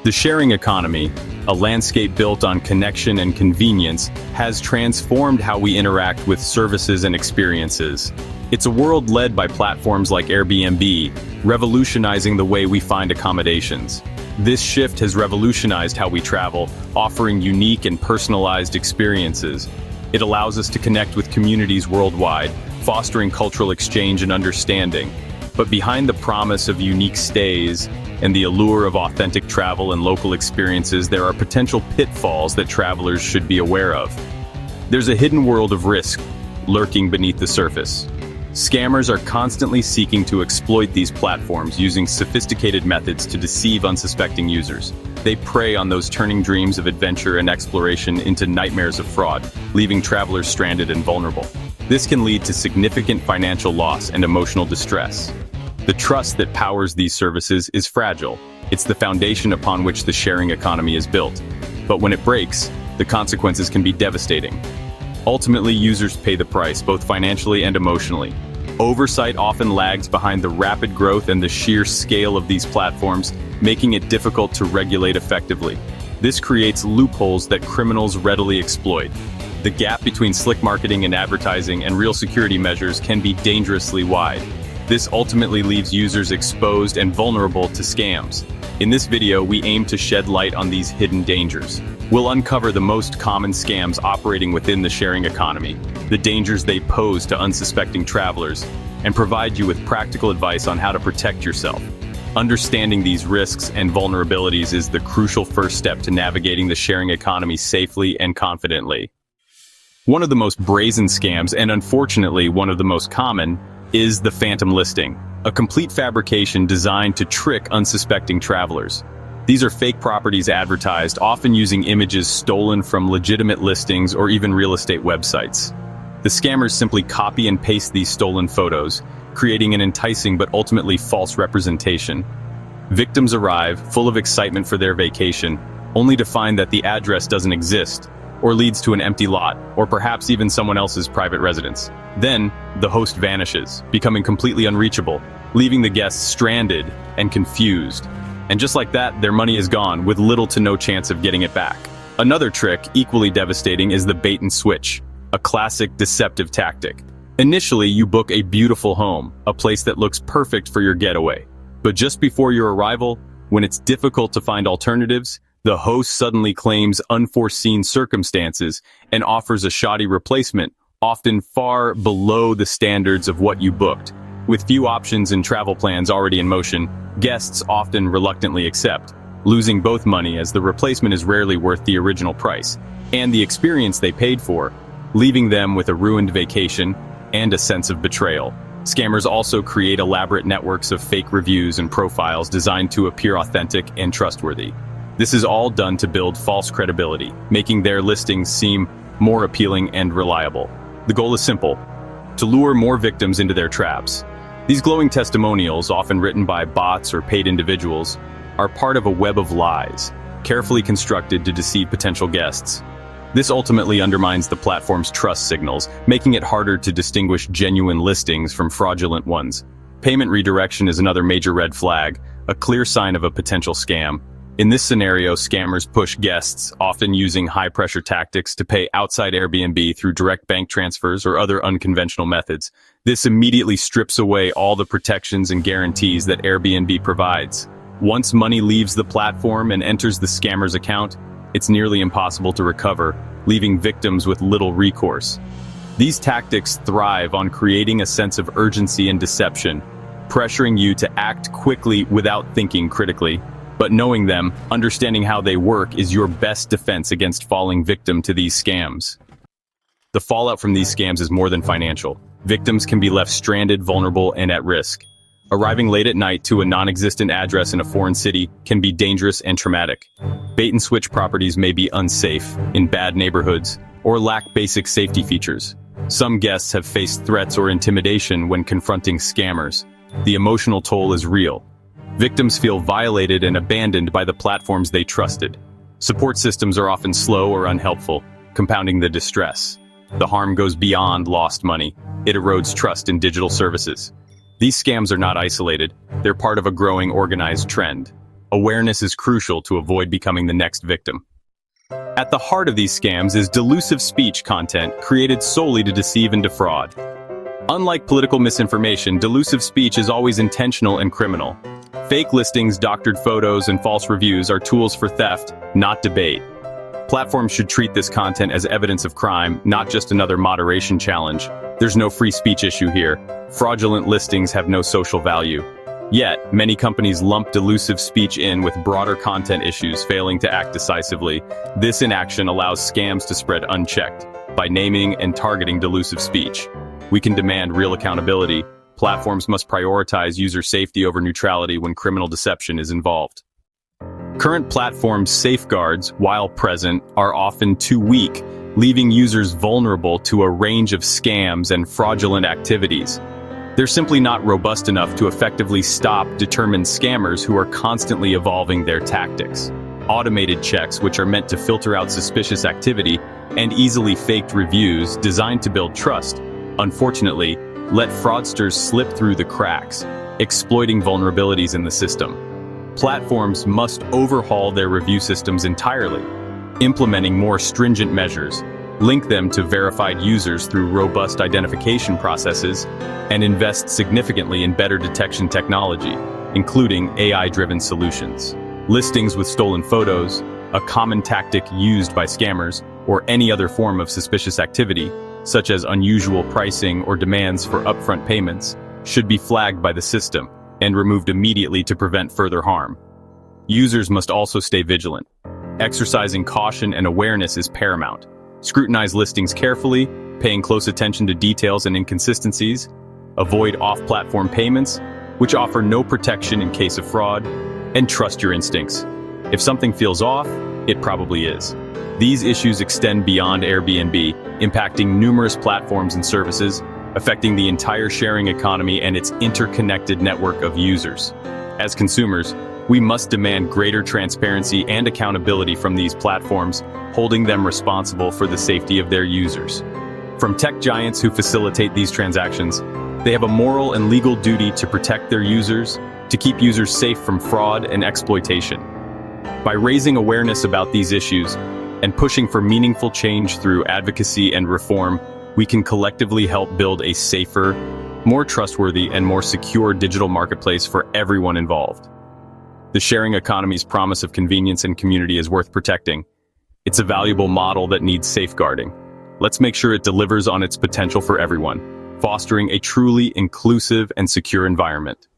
The sharing economy, a landscape built on connection and convenience, has transformed how we interact with services and experiences. It's a world led by platforms like Airbnb, revolutionizing the way we find accommodations. This shift has revolutionized how we travel, offering unique and personalized experiences. It allows us to connect with communities worldwide, fostering cultural exchange and understanding. But behind the promise of unique stays and the allure of authentic travel and local experiences, there are potential pitfalls that travelers should be aware of. There's a hidden world of risk lurking beneath the surface. Scammers are constantly seeking to exploit these platforms using sophisticated methods to deceive unsuspecting users. They prey on those turning dreams of adventure and exploration into nightmares of fraud, leaving travelers stranded and vulnerable. This can lead to significant financial loss and emotional distress. The trust that powers these services is fragile. It's the foundation upon which the sharing economy is built. But when it breaks, the consequences can be devastating. Ultimately, users pay the price, both financially and emotionally. Oversight often lags behind the rapid growth and the sheer scale of these platforms, making it difficult to regulate effectively. This creates loopholes that criminals readily exploit. The gap between slick marketing and advertising and real security measures can be dangerously wide. This ultimately leaves users exposed and vulnerable to scams. In this video, we aim to shed light on these hidden dangers. We'll uncover the most common scams operating within the sharing economy, the dangers they pose to unsuspecting travelers, and provide you with practical advice on how to protect yourself. Understanding these risks and vulnerabilities is the crucial first step to navigating the sharing economy safely and confidently. One of the most brazen scams, and unfortunately one of the most common, is the phantom listing, a complete fabrication designed to trick unsuspecting travelers. These are fake properties advertised, often using images stolen from legitimate listings or even real estate websites. The scammers simply copy and paste these stolen photos, creating an enticing but ultimately false representation. Victims arrive, full of excitement for their vacation, only to find that the address doesn't exist, or leads to an empty lot, or perhaps even someone else's private residence. Then, the host vanishes, becoming completely unreachable, leaving the guests stranded and confused. And just like that, their money is gone, with little to no chance of getting it back. Another trick, equally devastating, is the bait and switch, a classic deceptive tactic. Initially, you book a beautiful home, a place that looks perfect for your getaway. But just before your arrival, when it's difficult to find alternatives, the host suddenly claims unforeseen circumstances and offers a shoddy replacement, often far below the standards of what you booked. With few options and travel plans already in motion, guests often reluctantly accept, losing both money as the replacement is rarely worth the original price, and the experience they paid for, leaving them with a ruined vacation and a sense of betrayal. Scammers also create elaborate networks of fake reviews and profiles designed to appear authentic and trustworthy. This is all done to build false credibility, making their listings seem more appealing and reliable. The goal is simple: to lure more victims into their traps. These glowing testimonials, often written by bots or paid individuals, are part of a web of lies, carefully constructed to deceive potential guests. This ultimately undermines the platform's trust signals, making it harder to distinguish genuine listings from fraudulent ones. Payment redirection is another major red flag, a clear sign of a potential scam. In this scenario, scammers push guests, often using high-pressure tactics, to pay outside Airbnb through direct bank transfers or other unconventional methods. This immediately strips away all the protections and guarantees that Airbnb provides. Once money leaves the platform and enters the scammer's account, it's nearly impossible to recover, leaving victims with little recourse. These tactics thrive on creating a sense of urgency and deception, pressuring you to act quickly without thinking critically. But knowing them, understanding how they work, is your best defense against falling victim to these scams. The fallout from these scams is more than financial. Victims can be left stranded, vulnerable, and at risk. Arriving late at night to a non-existent address in a foreign city can be dangerous and traumatic. Bait-and-switch properties may be unsafe, in bad neighborhoods, or lack basic safety features. Some guests have faced threats or intimidation when confronting scammers. The emotional toll is real. Victims feel violated and abandoned by the platforms they trusted. Support systems are often slow or unhelpful, compounding the distress. The harm goes beyond lost money. It erodes trust in digital services. These scams are not isolated. They're part of a growing organized trend. Awareness is crucial to avoid becoming the next victim. At the heart of these scams is delusive speech content created solely to deceive and defraud. Unlike political misinformation, delusive speech is always intentional and criminal. Fake listings, doctored photos, and false reviews are tools for theft, not debate. Platforms should treat this content as evidence of crime, not just another moderation challenge. There's no free speech issue here. Fraudulent listings have no social value. Yet, many companies lump delusive speech in with broader content issues, failing to act decisively. This inaction allows scams to spread unchecked. By naming and targeting delusive speech, we can demand real accountability. Platforms must prioritize user safety over neutrality when criminal deception is involved. Current platforms' safeguards, while present, are often too weak, leaving users vulnerable to a range of scams and fraudulent activities. They're simply not robust enough to effectively stop determined scammers who are constantly evolving their tactics. Automated checks, which are meant to filter out suspicious activity, and easily faked reviews designed to build trust, unfortunately, let fraudsters slip through the cracks, exploiting vulnerabilities in the system. Platforms must overhaul their review systems entirely, implementing more stringent measures, link them to verified users through robust identification processes, and invest significantly in better detection technology, including AI-driven solutions. Listings with stolen photos, a common tactic used by scammers, or any other form of suspicious activity, such as unusual pricing or demands for upfront payments, should be flagged by the system and removed immediately to prevent further harm. Users must also stay vigilant. Exercising caution and awareness is paramount. Scrutinize listings carefully, paying close attention to details and inconsistencies. Avoid off-platform payments, which offer no protection in case of fraud, and trust your instincts. If something feels off, it probably is. These issues extend beyond Airbnb, impacting numerous platforms and services, affecting the entire sharing economy and its interconnected network of users. As consumers, we must demand greater transparency and accountability from these platforms, holding them responsible for the safety of their users. From tech giants who facilitate these transactions, they have a moral and legal duty to protect their users, to keep users safe from fraud and exploitation. By raising awareness about these issues and pushing for meaningful change through advocacy and reform, we can collectively help build a safer, more trustworthy, and more secure digital marketplace for everyone involved. The sharing economy's promise of convenience and community is worth protecting. It's a valuable model that needs safeguarding. Let's make sure it delivers on its potential for everyone, fostering a truly inclusive and secure environment.